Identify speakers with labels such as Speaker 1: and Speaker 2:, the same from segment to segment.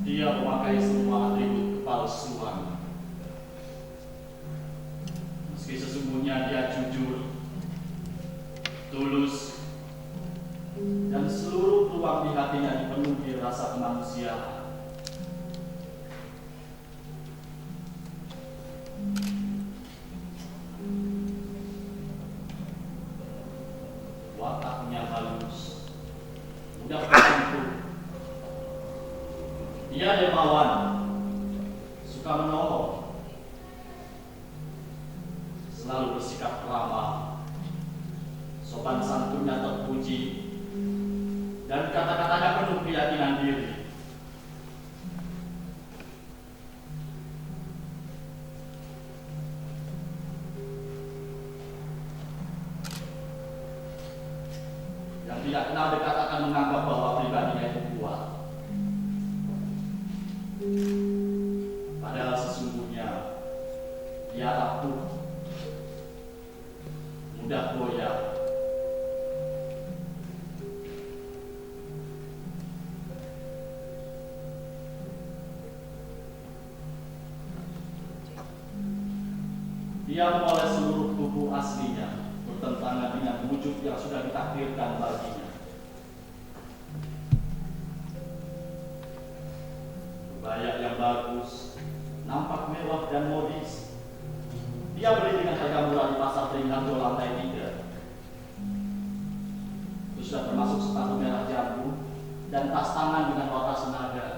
Speaker 1: Dia memakai semua atribut kepalsuan. Meski sesungguhnya dia jujur, tulus, dan seluruh ruang di hatinya dipenuhi rasa kemanusiaan. Wataknya halus, mudah tersentuh. Dia dermawan, suka menolong, selalu bersikap ramah, sopan santunnya terpuji, dan kata-katanya penuh keyakinan diri. Yang tidak kenal dekat akan menganggap bahwa pribadinya itu kuat. Padahal sesungguhnya dia rapuh, mudah goyah. Dia memoleh seluruh tubuh aslinya bertentangan dengan wujud yang sudah ditakdirkan baginya. Kebaya yang bagus, nampak mewah dan modis. Dia beli dengan harga murah di pasar Tringharjo lantai 3. Itu sudah termasuk sepatu merah jambu dan tas tangan dengan warna senada.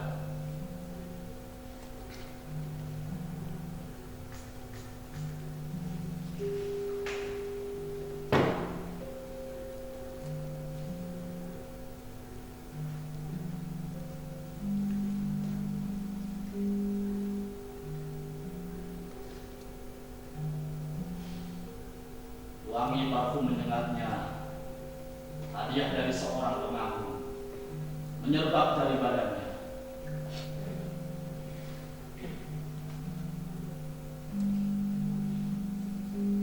Speaker 1: Wangi parfum menyengatnya, hadiah dari seorang pengagum, menyerbak dari badannya.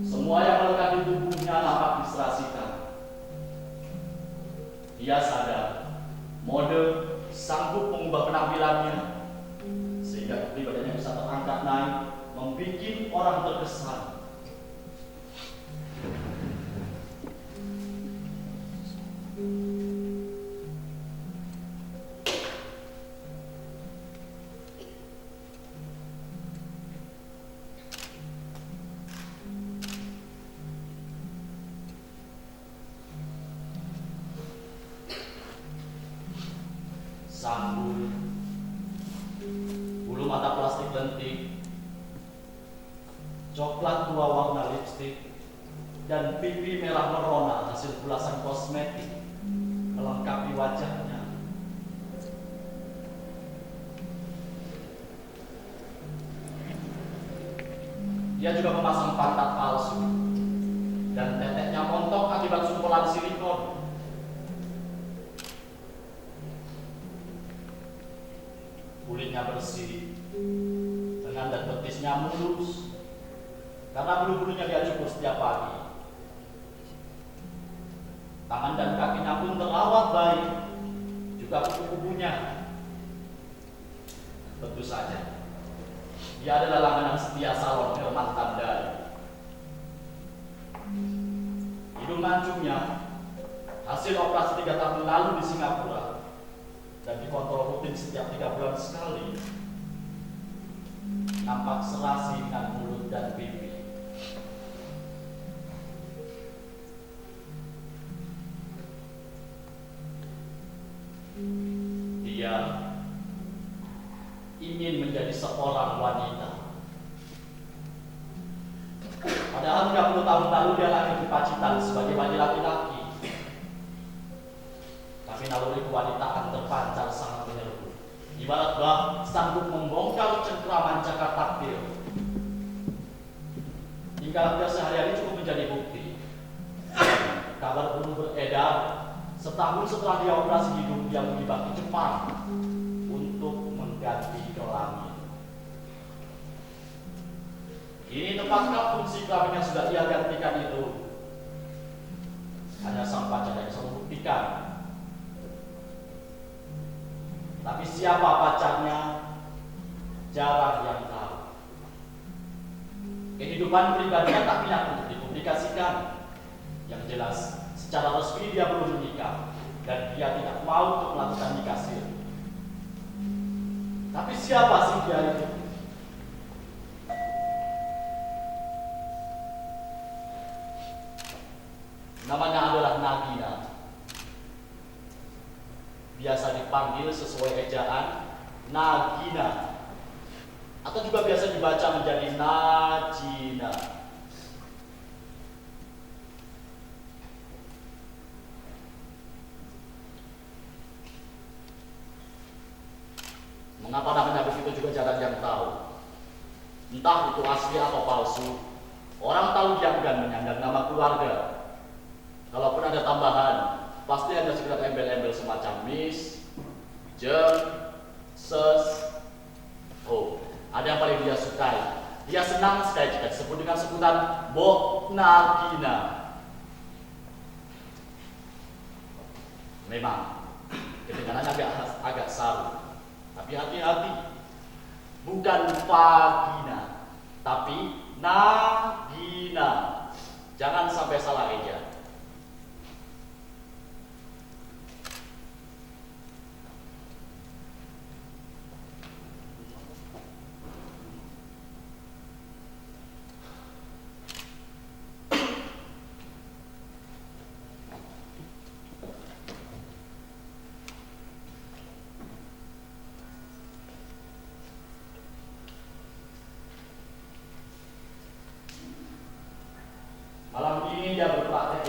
Speaker 1: Semua yang melekat di tubuhnya nampak diserasikan. Dia sadar, mode sanggup mengubah penampilannya, sehingga kepribadiannya bisa terangkat naik, membuat orang terkesan. mata plastik lentik, coklat tua warna lipstik, dan pipi merah merona hasil ulasan kosmetik melengkapi wajahnya. Dia juga memasang pantat palsu dan teteknya montok akibat sumpulan silikon. Kulitnya bersih, lengan dan betisnya mulus karena bulu-bulunya dia cukur setiap pagi. Tangan dan kakinya pun terawat baik, juga kuku-kukunya. Tentu saja, dia adalah langganan setia salon Herman Tandai. Hidung mancungnya hasil operasi 3 tahun lalu di Singapura dan dikontrol rutin setiap 3 bulan sekali. Nampak serasi dengan mulut dan pipi. Dia ingin menjadi seorang wanita. Padahal 30 tahun lalu dia lahir di Pacitan sebagai bayi laki-laki. Tapi naluri kewanitaan terpancar sangat menyerbu. Ibarat bah sanggup membongkar cengkraman cakar takdir. Tingkah dia sehari-hari cukup menjadi bukti. Kabar burung beredar setahun setelah dia operasi hidung, dia mengibar ke Jepang untuk mengganti kelamin. Ini tepatkah fungsi kelamin yang sudah ia gantikan itu? Hanya sang pacar yang bisa membuktikan. Tapi siapa pacarnya? Jarang yang tahu. Kehidupan pribadinya tak minat untuk dipublikasikan. Yang jelas, secara resmi dia belum menikah dan dia tidak mau untuk melakukan nikah siri. Tapi siapa sih dia itu? Namanya adalah Nagina. Biasa dipanggil sesuai ejaan Nagina, atau juga biasa dibaca menjadi Najina. Mengapa namanya begitu juga jarang yang tahu. Entah itu asli atau palsu, orang tahu dia enggan menyandang nama keluarga. Kalaupun ada tambahan, pasti ada sekedar embel-embel semacam Miss, Jen, Ses. Oh, ada yang paling dia sukai. Dia senang sekali jika disebut dengan sebutan Bo Nagina. Memang, kedengarannya agak saru. Tapi hati-hati, bukan vagina, tapi Nagina. Jangan sampai salah eja. Malam ini dia berpraktek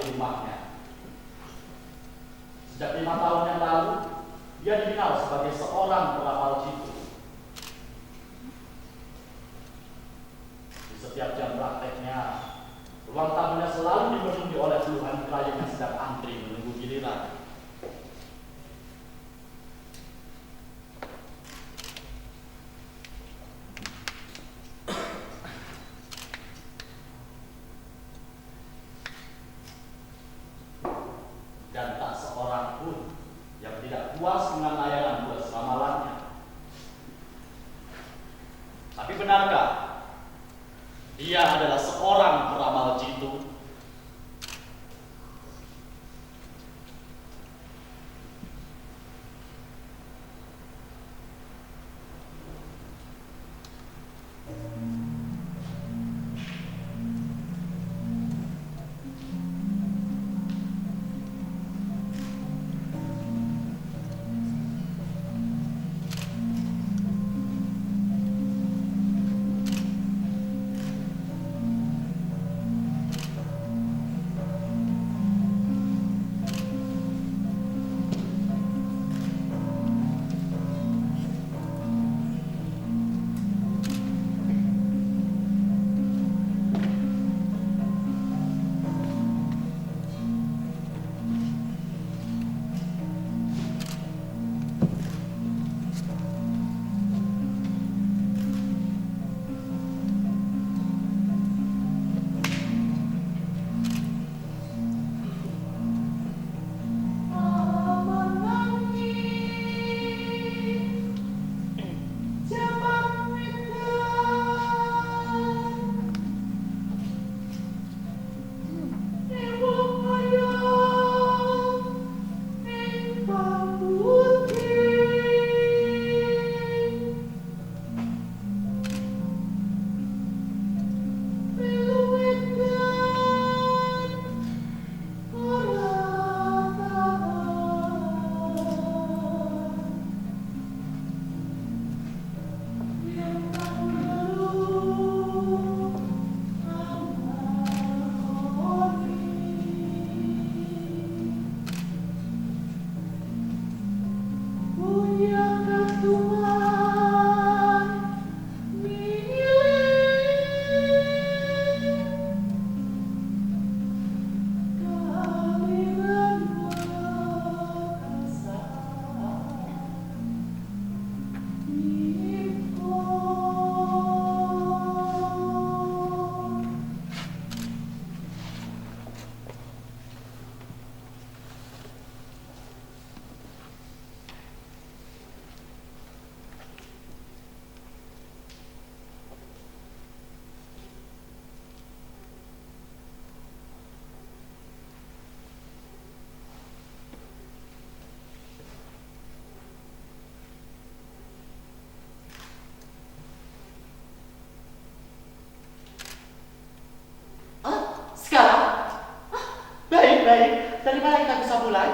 Speaker 2: baik. Dari mana kita bisa mulai?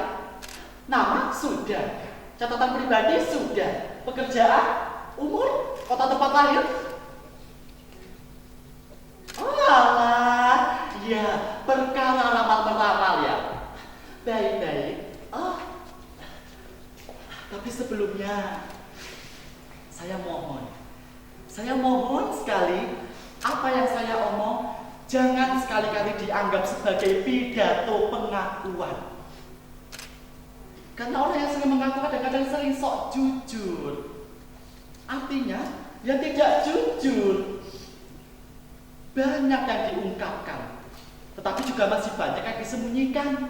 Speaker 2: Nama sudah, catatan pribadi sudah, pekerjaan, umur, kota tempat lahir. Oh alah, ya perkara ramal meramal ya. Baik. Oh, tapi sebelumnya saya mohon sekali apa yang saya omong jangan sekali-kali dianggap sebagai pidato pengakuan. Karena orang yang sering mengaku kadang-kadang sering sok jujur. Artinya, ya tidak jujur. Banyak yang diungkapkan, tetapi juga masih banyak yang disembunyikan.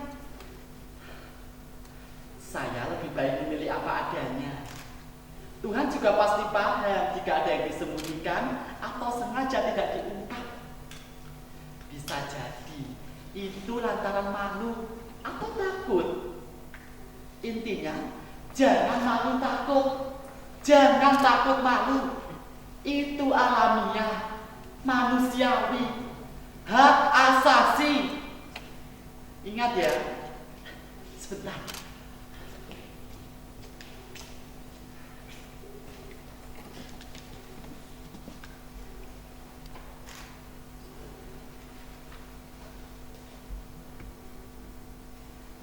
Speaker 2: Saya lebih baik memilih apa adanya. Tuhan juga pasti paham jika ada yang disembunyikan atau sengaja tidak diungkap. Bisa jadi itu lantaran malu atau takut. Intinya, jangan malu takut. Jangan takut malu. Itu alamiah, manusiawi, hak asasi. Ingat ya, sebentar.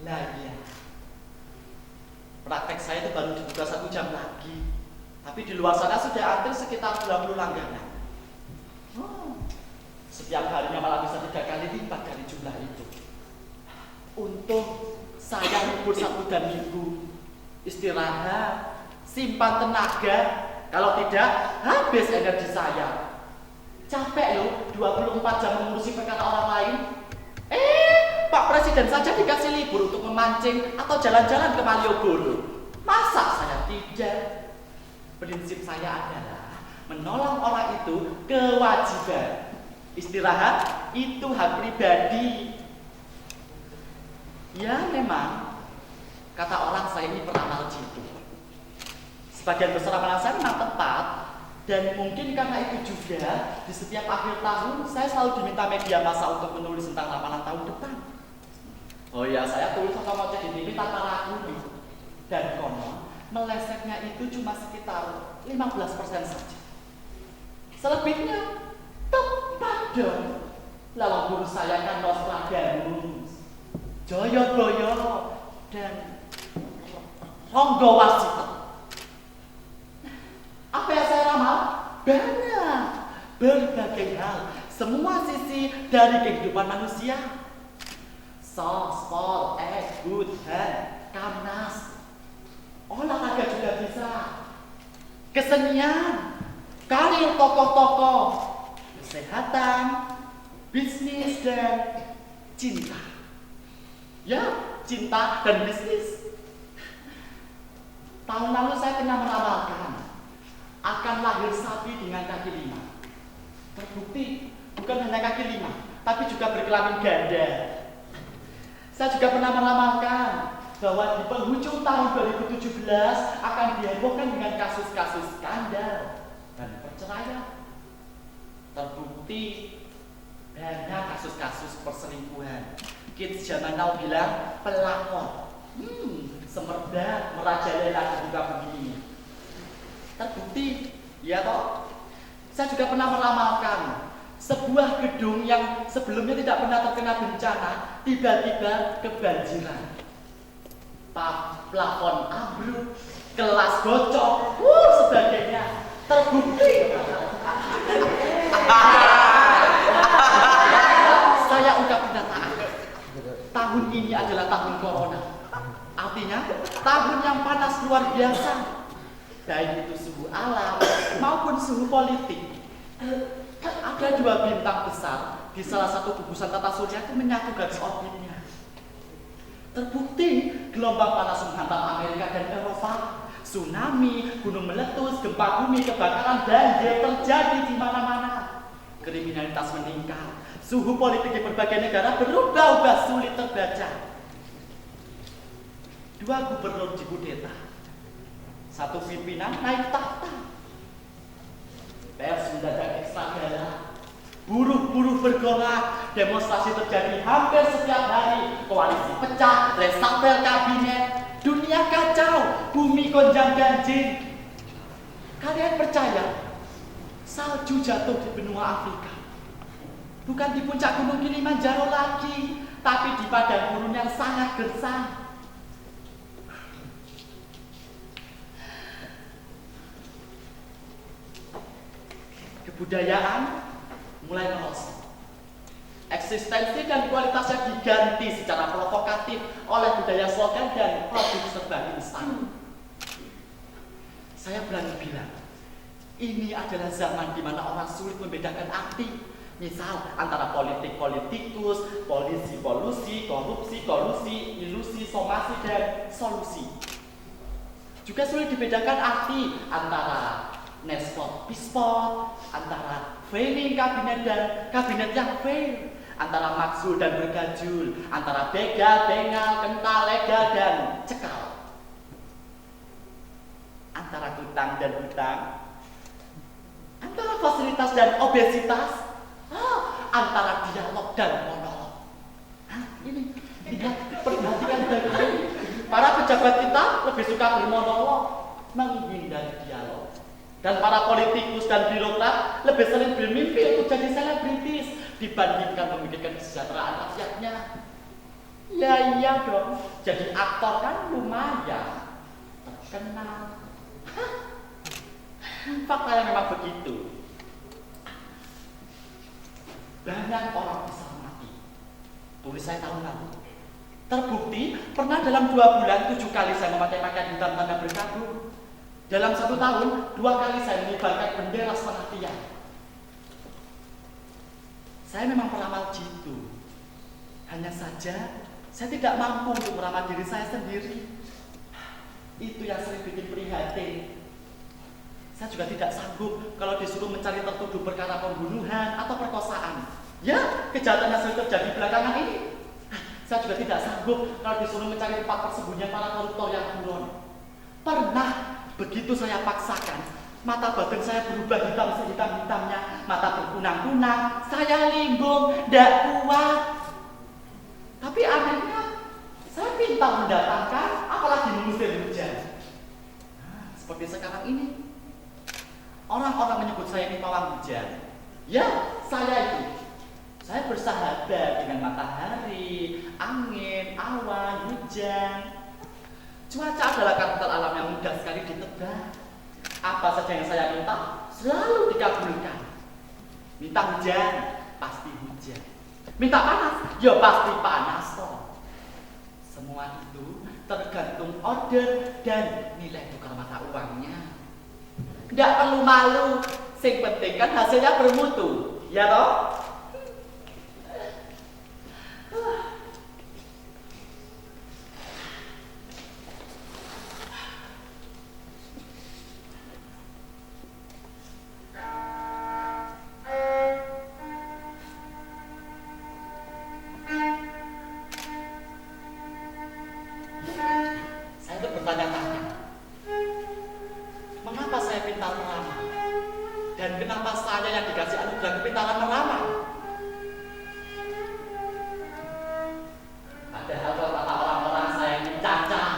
Speaker 2: Iya. Praktek saya itu baru dibuka 1 jam lagi. Tapi di luar sana sudah antri sekitar 20 langganan. Setiap harinya malah bisa 3 kali lipat dari jumlah itu. Untung saya libur Sabtu dan Minggu. Istirahat, simpan tenaga. Kalau tidak, habis energi saya. Capek loh, 24 jam mengurusi perkara orang lain. Pak Presiden saja dikasih libur untuk memancing atau jalan-jalan ke Malioboro. Masa saya tidak? Prinsip saya adalah menolong orang itu kewajiban. Istirahat itu hak pribadi. Ya memang, kata orang saya ini peramal jitu. Sebagian besar ramalan saya memang tepat. Dan mungkin karena itu juga, di setiap akhir tahun saya selalu diminta media massa untuk menulis tentang ramalan tahun depan. Oh ya, saya tulis sama di TV tanpa ragu. Dan konon, melesetnya itu cuma sekitar 15% saja. Selebihnya, tepat dong. Lawan guru saya kan Nostradamus, Joyoboyo, dan Ronggo Warsito. Apa yang saya ramal? Banyak, berbagai hal, semua sisi dari kehidupan manusia. Sos, pol, good, hand, kamnas, olahraga juga bisa, kesenian, karir tokoh-tokoh, kesehatan, bisnis, dan cinta. Ya, cinta dan bisnis. Tahun lalu saya pernah meramalkan akan lahir sapi dengan kaki 5. Terbukti bukan hanya kaki 5, tapi juga berkelamin ganda. Saya juga pernah meramalkan bahwa di penghujung tahun 2017 akan dihebohkan dengan kasus-kasus skandal dan perceraian. Terbukti banyak kasus-kasus perselingkuhan. Kids zaman now bilang pelakor. Semerbak merajalela di muka bumi. Terbukti, ya toh? Saya juga pernah meramalkan sebuah gedung yang sebelumnya tidak pernah terkena bencana tiba-tiba kebanjiran. Plafon ambruk, kelas bocor, sebagainya. Terbukti. Saya ungkap kenyataan. Tahun ini adalah tahun corona. Artinya, tahun yang panas luar biasa. Baik itu suhu alam maupun suhu politik. Ada 2 bintang besar di salah satu gugusan tata surya itu menyatu garis orbitnya. Terbukti gelombang panas menghantam Amerika dan Eropa. Tsunami, gunung meletus, gempa bumi, kebakaran, banjir terjadi di mana-mana. Kriminalitas meningkat. Suhu politik di berbagai negara berubah-ubah sulit terbaca. 2 gubernur dikudeta. 1 pimpinan naik tahta. Pers mendadak ekstra galak. Buruh-buruh bergolak, demonstrasi terjadi hampir setiap hari, koalisi pecah, reshuffle kabinet, dunia kacau, bumi gonjang-ganjing. Kalian percaya salju jatuh di benua Afrika? Bukan di puncak gunung Kilimanjaro lagi, tapi di padang gurun yang sangat gersang. Kebudayaan mulai merosot. Eksistensi dan kualitasnya diganti secara provokatif oleh budaya slogan dan produk serba instan. Saya berani bilang, ini adalah zaman di mana orang sulit membedakan arti. Misal antara politik politikus, polisi polusi, korupsi kolusi, ilusi somasi, dan solusi. Juga sulit dibedakan arti antara nespot pispot, antara failing kabinet dan kabinet yang fail, antara makzul dan bergajul, antara begal, bengal, kental, legal, dan cekal, antara hutang dan hutang, antara fasilitas dan obesitas, antara dialog dan monolog. Ini perhatikan baik-baik. Para pejabat kita lebih suka bermonolog, menghindari dialog. Dan para politikus dan birokrat lebih sering bermimpi untuk jadi selebritis dibandingkan memikirkan kesejahteraan rakyatnya. Ya iya dong, jadi aktor kan lumayan terkenal. Faktanya memang begitu. Banyak orang bisa mati. Tulis saya tahun lalu. Terbukti pernah dalam 2 bulan 7 kali saya memakai pakaian hitam tanda berkabung. Dalam 1 tahun 2 kali saya mengibarkan bendera setengah tiang. Saya memang peramal jitu. Hanya saja saya tidak mampu untuk meramal diri saya sendiri. Itu yang sering bikin prihatin. Saya juga tidak sanggup kalau disuruh mencari tertuduh perkara pembunuhan atau perkosaan. Ya, kejahatan yang sering terjadi belakangan ini. Saya juga tidak sanggup kalau disuruh mencari tempat persembunyian para koruptor yang buron. Pernah begitu saya paksakan, mata batin saya berubah hitam sehitam-hitamnya, mata berkunang-kunang, saya linglung, tidak kuat. Tapi anehnya, saya pintar mendatangkan, apalagi mengusir hujan. Seperti sekarang ini, orang-orang menyebut saya ini pawang hujan. Ya, saya itu. Saya bersahabat dengan matahari, angin, awan, hujan. Cuaca adalah karakter alam yang mudah sekali ditebak. Apa saja yang saya minta, selalu dikabulkan. Minta hujan, pasti hujan. Minta panas, ya pasti panas toh. Semua itu tergantung order dan nilai tukar mata uangnya. Tidak perlu malu, yang penting kan hasilnya bermutu, ya toh? Saya tuh bertanya-tanya, mengapa saya pintar meramal? Dan kenapa saya yang dikasih anugerah kepintaran meramal? Padahal kata orang-orang saya ini cacat,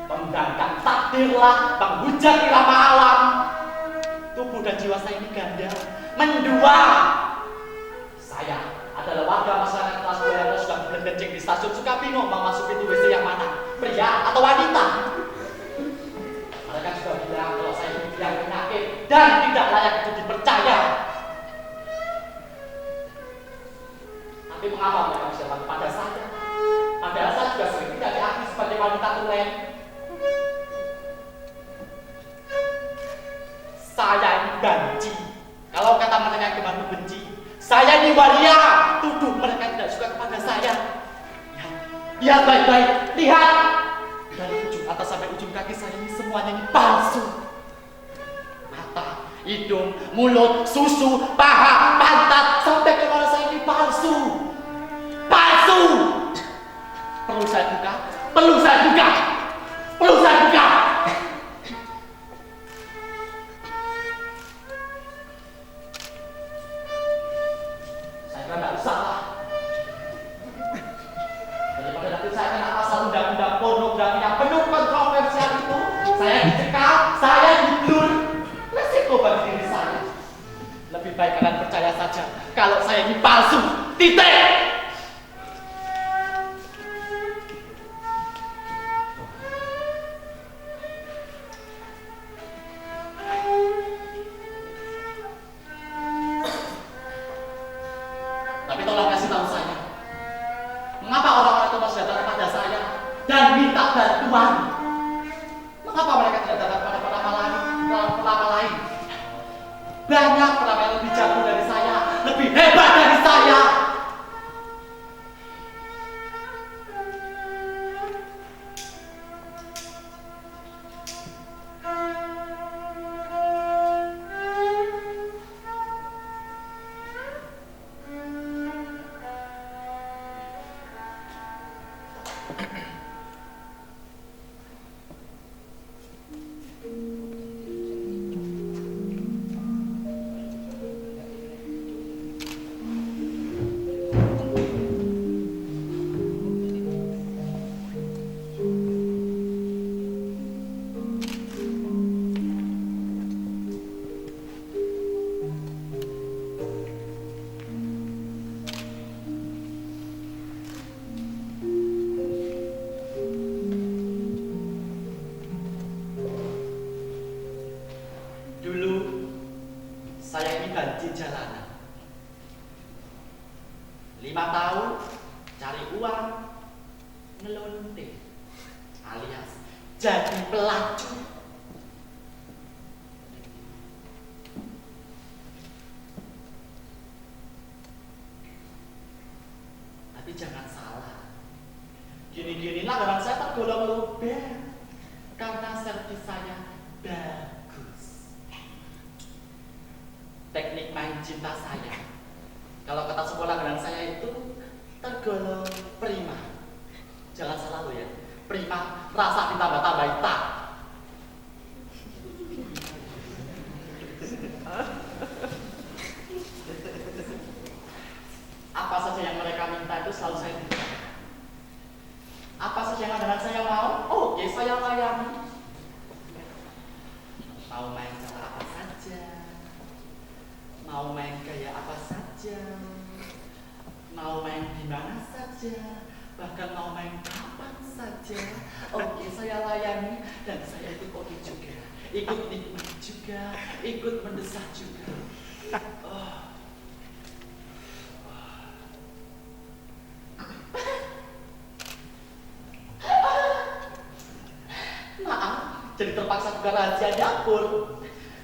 Speaker 2: pengganggang takdirlah, penghujat irama alam. Tubuh dan jiwa saya ini ganda, mendua. Saya adalah warga masyarakat kelas 2 yang sudah berkencing di stasiun Sukabingung memasuki WC yang mana, pria atau wanita. Mereka juga bilang kalau saya ini yang penyakit dan tidak layak untuk dipercaya. Tapi mengapa mereka bisa lakukan pada saya? Padahal saya juga sering tidak diakui sebagai wanita tulen. Saya ini benci. Kalau kata mereka yang kemarin benci, saya ini waria. Tuduh mereka tidak suka kepada saya. Ya, lihat baik-baik, lihat. Dari ujung atas sampai ujung kaki saya ini semuanya ini palsu. Mata, hidung, mulut, susu, paha, pantat, sampai kepala saya ini palsu. Palsu. Perlu saya buka? Perlu saya buka? Perlu saya buka? Banyak peramal yang lebih jago dari saya, lebih hebat dari saya. Saya ini banci jalanan. 5 tahun cari uang, ngelonte, alias jadi pelacur. Tapi jangan salah, gini-ginilah orang saya tergolong luber karena servis saya bagus. Teknik main cinta saya, kalau kata sekolah dengan saya itu tergolong prima. Jangan salah lo ya, prima rasa ditambah-tambahin tak. Apa saja yang mereka minta itu selalu saya berikan. Apa saja yang dengan saya mau, oke saya layani. Mau main cara apa saja, mau main gaya apa saja, mau main di mana saja, bahkan mau main kapan saja, oke saya layani dan saya ikut oke juga, ikut nikmat juga, ikut mendesak juga. Maaf, jadi terpaksa buka rahasia dapur.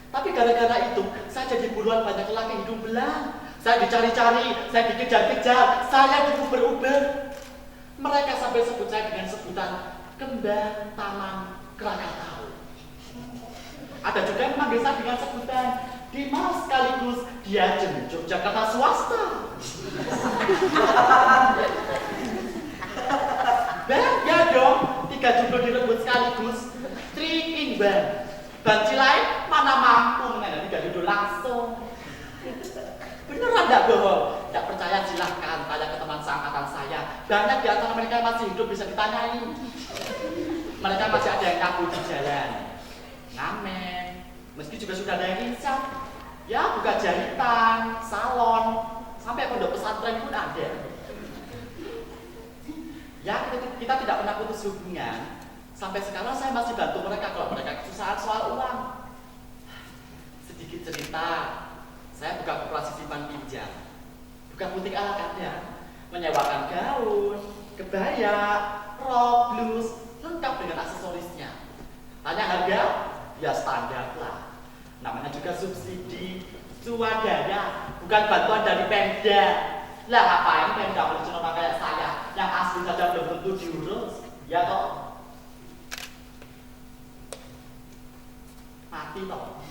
Speaker 2: Tapi gara-gara itu, saya jadi buruan banyak lelaki hidung belang. Saya dicari-cari, saya dikejar-kejar, saya diuber-uber. Mereka sampai sebut saya dengan sebutan kembar Taman Krakatau. Ada juga yang memanggil saya dengan sebutan Dimas sekaligus Diajen Yogyakarta swasta. Ya dong, 3 judul direbut sekaligus. 3 in 1. Banci lain mana mampu mengenai 3 judul langsung. Beneran enggak bohong? Enggak percaya silahkan tanya ke teman seangkatan saya. Banyak di antara mereka yang masih hidup bisa ditanyain. Mereka masih ada yang nyabu di jalan, ngamen, meski juga sudah ada yang insaf. Ya buka jahitan, salon, sampai pondok pesantren pun ada. Ya kita tidak pernah putus hubungan. Sampai sekarang saya masih bantu mereka kalau mereka kesusahan soal uang. Sedikit cerita, saya buka koperasi simpan pinjam, buka butik ala kadang, menyewakan gaun, kebaya, rok, blus, lengkap dengan aksesorisnya. Tanya harga, ya standar lah. Namanya juga subsidi, swadaya, bukan bantuan dari Pemda. Lah ngapain Pemda meluncur orang kayak saya, yang asli saja belum tentu diurus, ya toh? Mati toh.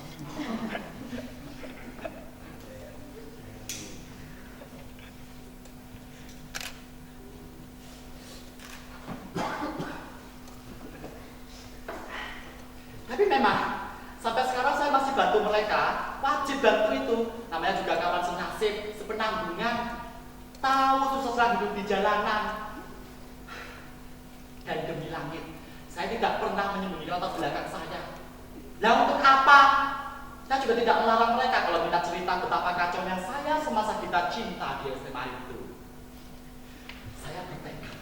Speaker 2: Tapi memang sampai sekarang saya masih bantu mereka, wajib bantu itu. Namanya juga kawan senasib, sepenanggungan, tahu susah hidup di jalanan. Dan demi langit, saya tidak pernah menyembunyikan latar belakang saya. Lah untuk apa? Saya juga tidak melarang mereka kalau minta cerita betapa kacaunya saya semasa kita cinta di SMA itu. Saya bertekad,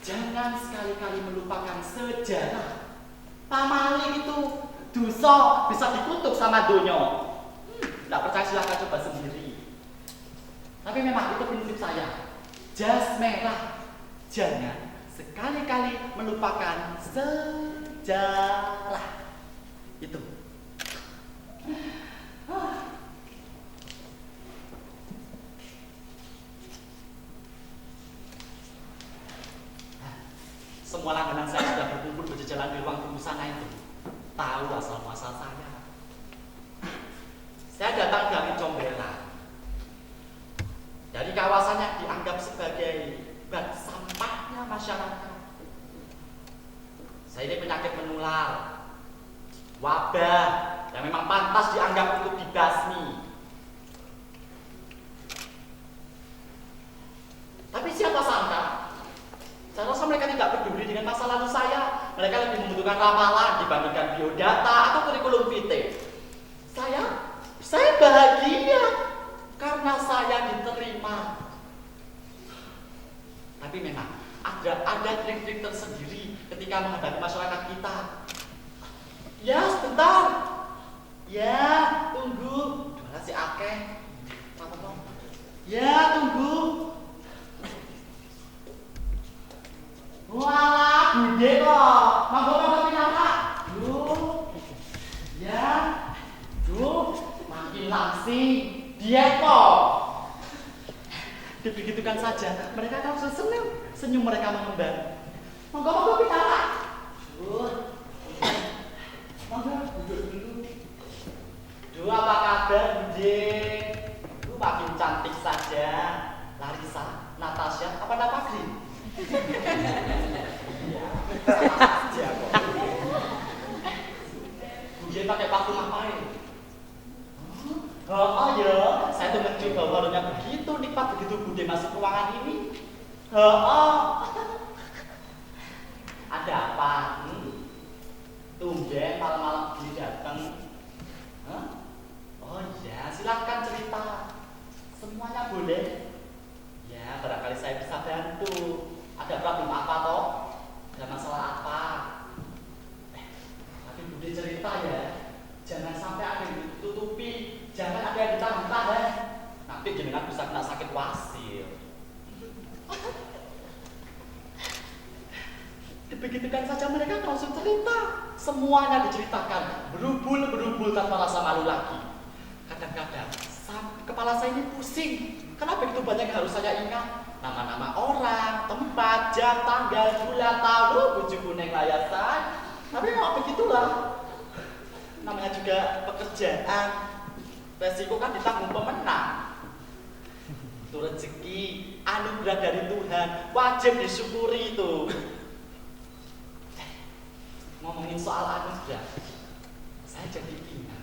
Speaker 2: jangan sekali-kali melupakan sejarah. Pamali itu dosa bisa dikutuk sama donya. Tidak percaya silahkan coba sendiri. Tapi memang itu prinsip saya. Jas merah, jangan sekali-kali melupakan sejarah. Itu. dan memang pantas dianggap untuk dibasmi. Tapi siapa sangka, saya rasa mereka tidak peduli dengan masa lalu saya. Mereka lebih membutuhkan ramalan dibandingkan biodata atau kurikulum vitae. Saya bahagia karena saya diterima. Tapi memang ada trik-trik tersendiri ketika menghadapi masyarakat kita. Ya, sebentar. Ya, tunggu. Mana si Akeh? Ya, tunggu. Walah, bude kok. Monggo pindah. Duh. Ya. Duh, makin langsing. Dia kok. Dibegitukan saja, mereka akan senang. Senyum mereka mengembang. Monggo pindah. Duh. Monggo duduk dulu. Duh, apa kabar, Bude? Duh, makin cantik saja. Larissa, Natasha, apa nama Green? Iya, sama saja kok. Bude pakai parfum ngapain? Oh ya, saya tuh mencoba barunya begitu nikmat begitu Bude masuk ruangan ini. Ada apa? Tumben malam-malam begini datang. Oh iya, silahkan cerita. Semuanya boleh. Ya, barangkali saya bisa bantu. Ada problem apa toh? Ada masalah apa? Tapi Bude cerita ya. Jangan sampai ada yang ditutupi. Jangan ada yang ditahan-tahan. Nanti jenengan bisa kena sakit wasil. Dibegitukan saja mereka langsung cerita. Semuanya diceritakan, berubul tanpa rasa malu lagi. Kadang-kadang kepala saya ini pusing. Kenapa begitu banyak yang harus saya ingat? Nama-nama orang, tempat, jam, tanggal, bulan, tahun, bujuk kuning layasan. Tapi memang begitulah. Namanya juga pekerjaan. Resiko kan ditanggung pemenang. Itu rezeki, anugerah dari Tuhan, wajib disyukuri itu. Ngomongin soal anugerah, saya jadi ingat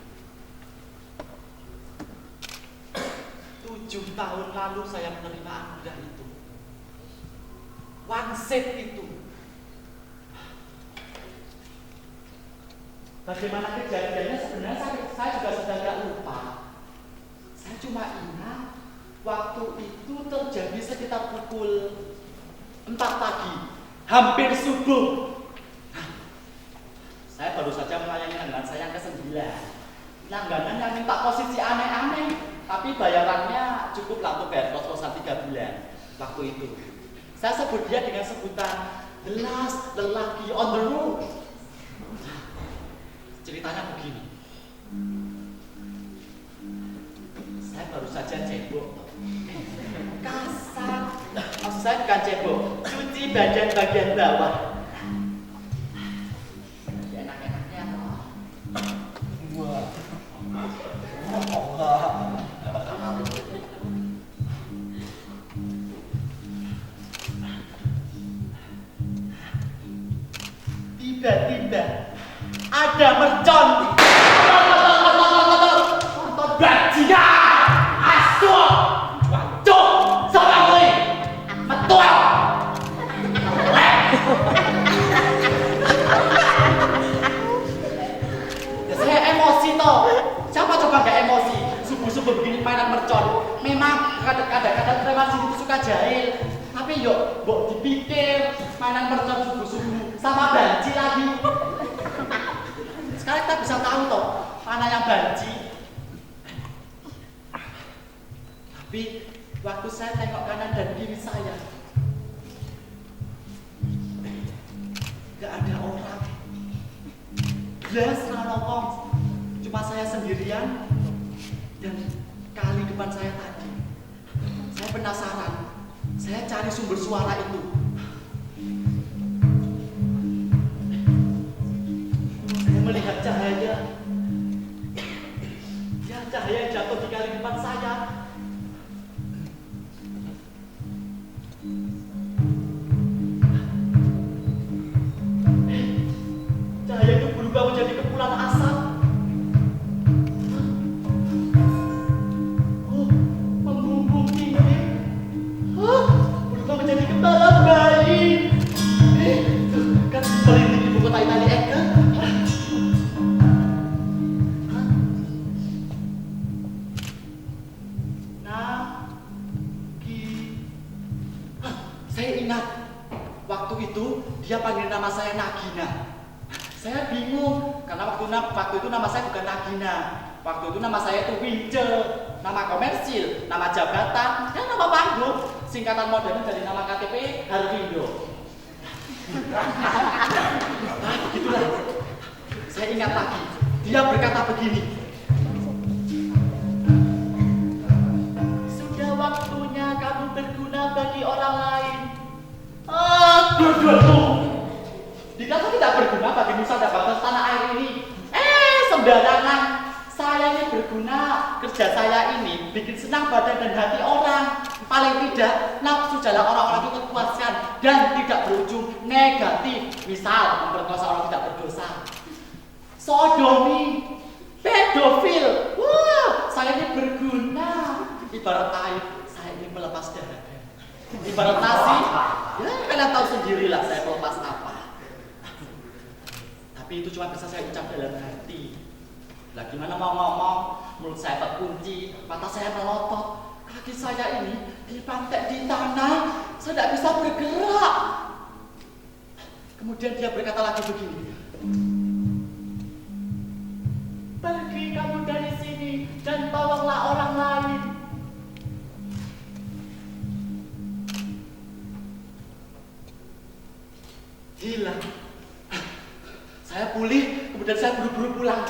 Speaker 2: 7 tahun lalu saya menerima anugerah itu. Wangsit itu. Bagaimana kejadiannya sebenarnya saya juga sudah tidak lupa. Saya cuma ingat waktu itu terjadi sekitar pukul 4 pagi, hampir subuh. Saya baru saja melayani langganan saya yang ke-9. Langganan yang minta posisi aneh-aneh, tapi bayarannya cukup lah untuk bayar kos-kosan 3 bulan waktu itu. Saya sebut dia dengan sebutan the last lelaki on the road. Ceritanya begini. Saya baru saja cebok. Kasar. Maksud saya bukan cebok, cuci bagian bawah. Tiba-tiba ada mercon. Bajingan, asuh, waduh, sama gue, metual. Saya emosi toh. Siapa coba gak emosi? Subuh-subuh begini mainan mercon. Memang kadang-kadang preman sini suka jahil. Tapi yuk, mbok dipikir mainan mercon subuh-subuh sama banci lagi. Sekarang kita bisa tahu toh mana yang banci. Tapi waktu saya tengok kanan dan kiri saya, gak ada orang. Belas nongol, cuma saya sendirian dan kali depan saya tadi. Saya penasaran, saya cari sumber suara itu. Saya melihat cahaya, ya cahaya yang jatuh di kali depan saya. Cahaya itu berubah menjadi kepulan asap. dia panggil nama saya Nagina. Saya bingung karena waktu itu nama saya bukan Nagina. Waktu itu nama saya itu Wince, nama komersil, nama jabatan, dan nama panggung, singkatan modern dari nama KTP Harvindo. Nah, begitulah. Saya ingat lagi, dia berkata begini. Sudah waktunya kamu berguna bagi orang lain. Dikata tidak berguna bagi nusa dan bangsa tanah air ini. Sembarangan. Saya ini berguna, kerja saya ini bikin senang badan dan hati orang. Paling tidak, nafsu jalan orang-orang itu terpuaskan dan tidak berujung negatif. Misal, memperkosa orang tidak berdosa. Sodomi, pedofil. Wah, saya ini berguna. Ibarat air, saya ini melepas dahaga. Ibarat nasi, ya kalian tahu sendirilah saya melepas apa. Tapi itu cuma bisa saya ucap dalam hati. Lah gimana mau ngomong, mulut saya terkunci, mata saya melotot, kaki saya ini dipantek di tanah, saya tidak bisa bergerak. Kemudian dia berkata lagi begini, pergi kamu dari sini dan tolonglah orang lain. Gila. Saya pulih, kemudian saya buru-buru pulang.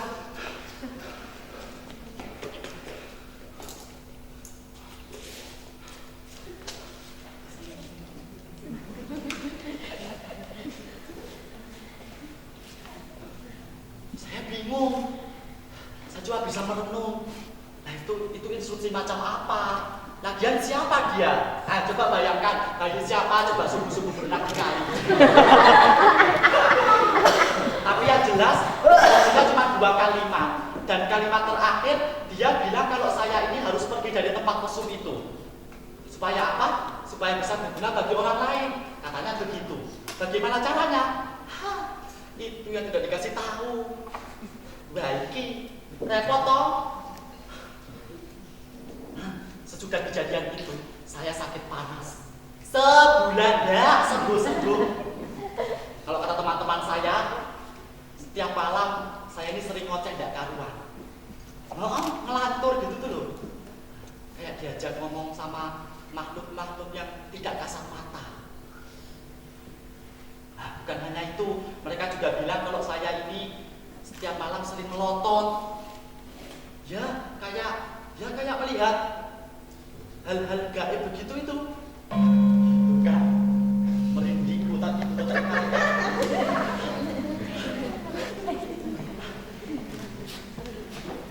Speaker 2: Saya bingung. Saya cuma bisa merenung. Nah itu instruksi macam apa? Lagian siapa dia? Coba bayangkan, bagi siapa coba sungguh-sungguh berenang di kali. Tapi yang jelas, saya cuma 2 kalimat. Dan kalimat terakhir, dia bilang kalau saya ini harus pergi dari tempat mesum itu. Supaya apa? Supaya bisa berguna bagi orang lain. Katanya begitu. Bagaimana caranya? Itu yang tidak dikasih tahu. Baiki, repot toh. Sesudah kejadian itu, saya sakit panas. Sebulan ya, sembuh-sembuh. Kalau kata teman-teman saya, setiap malam saya ini sering ngoceh tidak karuan. Ngelantur gitu tuh loh. Kayak diajak ngomong sama makhluk-makhluk yang tidak kasat mata. Nah, bukan hanya itu, mereka juga bilang kalau saya ini setiap malam sering melotot. Ya kayak melihat hal-hal gaib begitu itu. Bukan merinding tadi.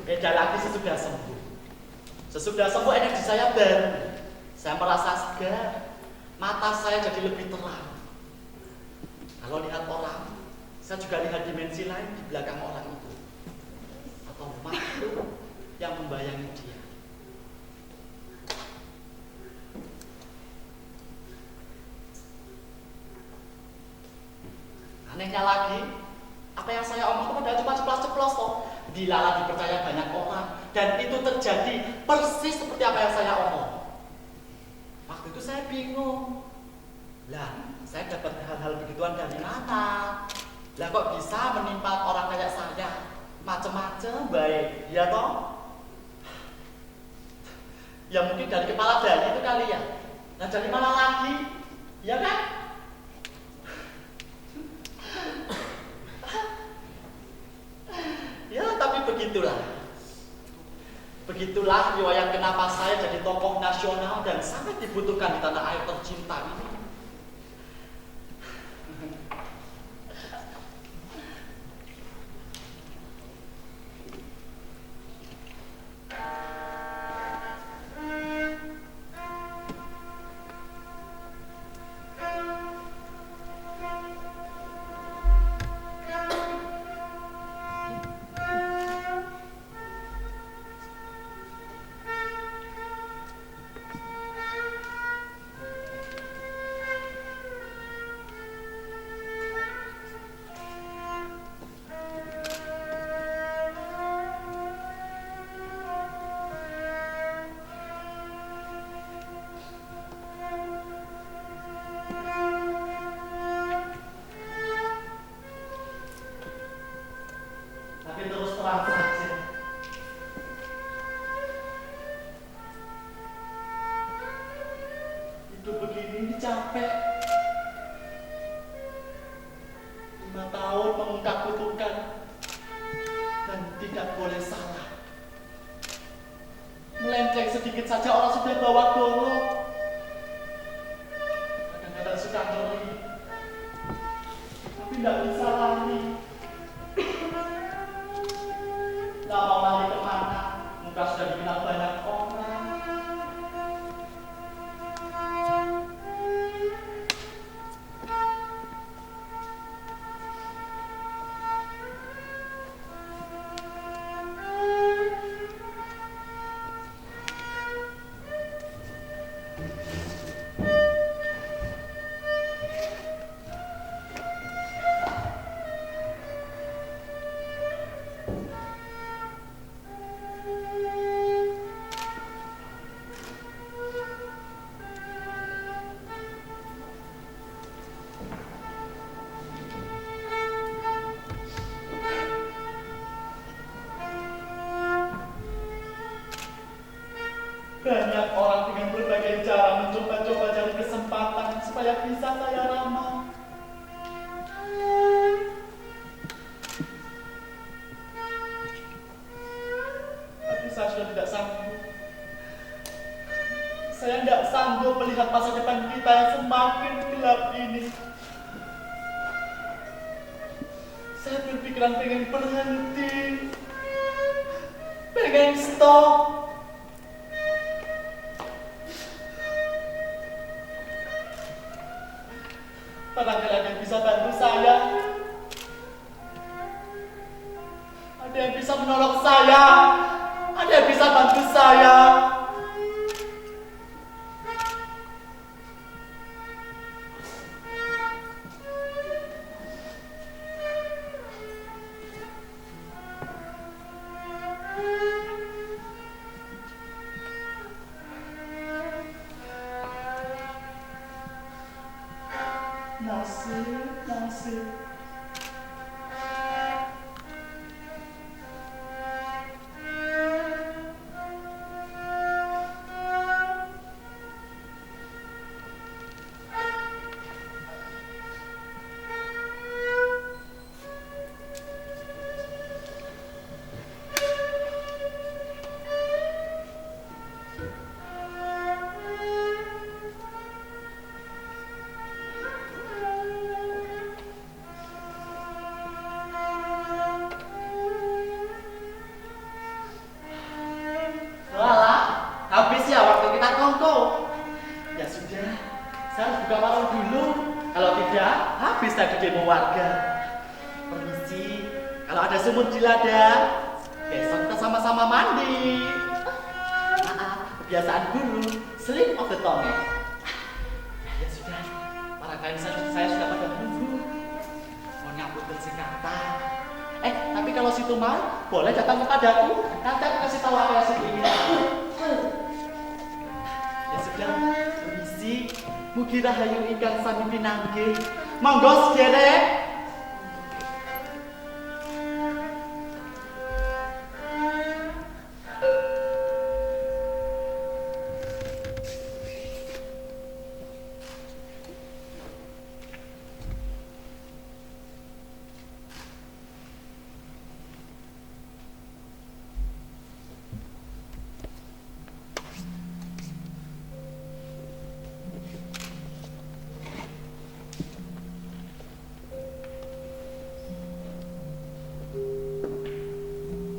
Speaker 2: Beda lagi sesudah sembuh. Sesudah sembuh energi saya baru. Saya merasa segar. Mata saya jadi lebih terang. Kalau lihat orang, saya juga lihat dimensi lain di belakang orang itu. Atau makhluk yang membayangi dia. Anehnya lagi, apa yang saya omong itu padahal cuma ceplos-ceplos toh. Dilalah dipercaya banyak orang, dan itu terjadi persis seperti apa yang saya omong. Waktu itu saya bingung. Lah, saya dapat hal-hal begituan dari mana? Lah kok bisa menimpa orang kayak saya? Macem-macem baik, ya toh? Ya mungkin dari kepala bayi itu kali ya. Nah dari mana lagi? Ya kan? Ya, tapi begitulah. Begitulah riwayat kenapa saya jadi tokoh nasional dan sangat dibutuhkan di tanah air tercinta ini. Ini capek. 5 tahun mengungkap kutukan dan tidak boleh salah. Melenceng sedikit saja orang sudah bawa golok. Kadang-kadang suka ngeri, tapi tidak bisa lari. Tidak mau lari kemana, muka sudah dikenal banyak orang. Banyak orang dengan berbagai cara mencoba-coba cari kesempatan supaya bisa saya ramah. Tapi saya sudah tidak sanggup. Saya tidak sanggup melihat masa depan kita yang semakin gelap ini. Saya berpikiran pengen berhenti, pengen stop. Barangkali ada yang bisa bantu saya. Ada yang bisa menolong saya. Ada yang bisa bantu saya. Nasib. Habis ya waktu kita kongko. Ya sudah, saya harus buka warung dulu. Kalau tidak, habis tadi demo warga. Permisi, kalau ada semut di ladang, besok kita sama-sama mandi. Maaf, kebiasaan dulu, slip of the tongue. Ya sudah, barangkali saya sudah pada menunggu. Mau nyambut bersikata. Tapi kalau situ mau, boleh datang kepadaku. Nanti aku kasih tahu apa yang ini. Ya sudah, permisi. Mugi rahayu ingkang sami pinanggih. Monggo sederek.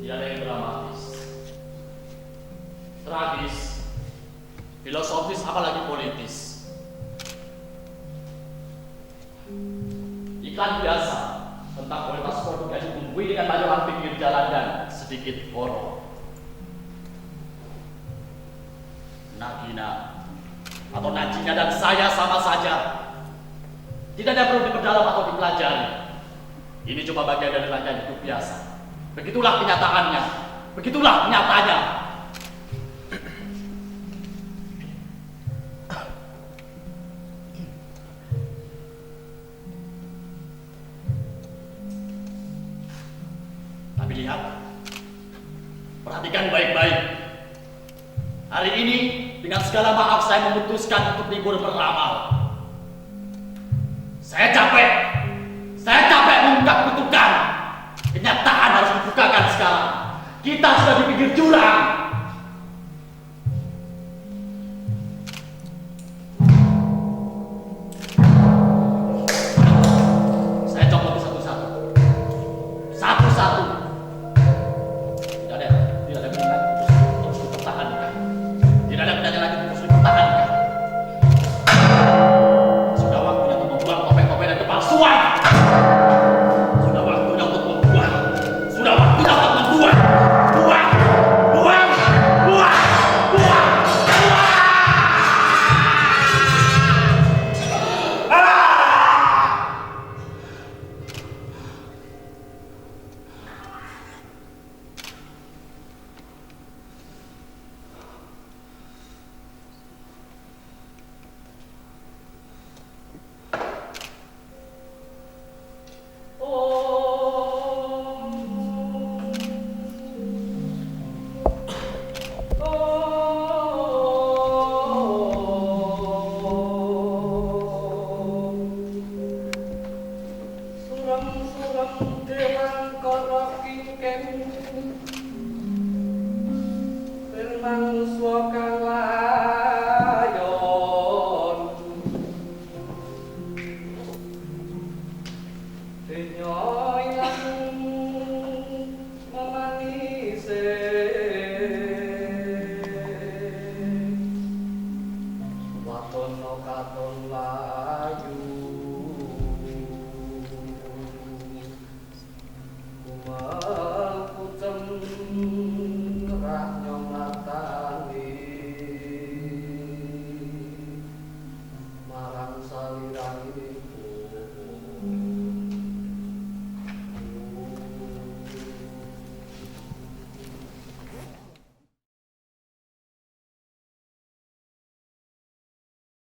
Speaker 1: Tiada yang dramatis, tragis, filosofis, apalagi politis. Iklan biasa tentang kualitas produk yang dibumbui dengan bayoran pinggir jalan dan sedikit horor. Nagina atau Najina dan saya sama saja. Tidak ada perlu diperdalam atau dipelajari. Ini cuma bagian dari rangkaian hidup biasa. Begitulah kenyataannya. Begitulah nyatanya. Tapi lihat, perhatikan baik-baik. Hari ini dengan segala maaf saya memutuskan untuk libur beramal. Saya capek mengungkap kutukan. Kenyataan harus dibukakan sekarang. Kita sudah di pinggir jurang. Saya coba satu-satu. Satu-satu. Tidak ada pilihan terus dipertahankan. Tidak ada pilihan lagi terus dipertahankan. Sudah waktunya untuk membuang topeng-topeng dan kepalsuan. Sudah waktunya untuk membuang. Sudah waktunya untuk membuang. Buang. Buang. Buang. Buang. Buang.
Speaker 3: Suram-suram dewan kara kingkeng Firman swab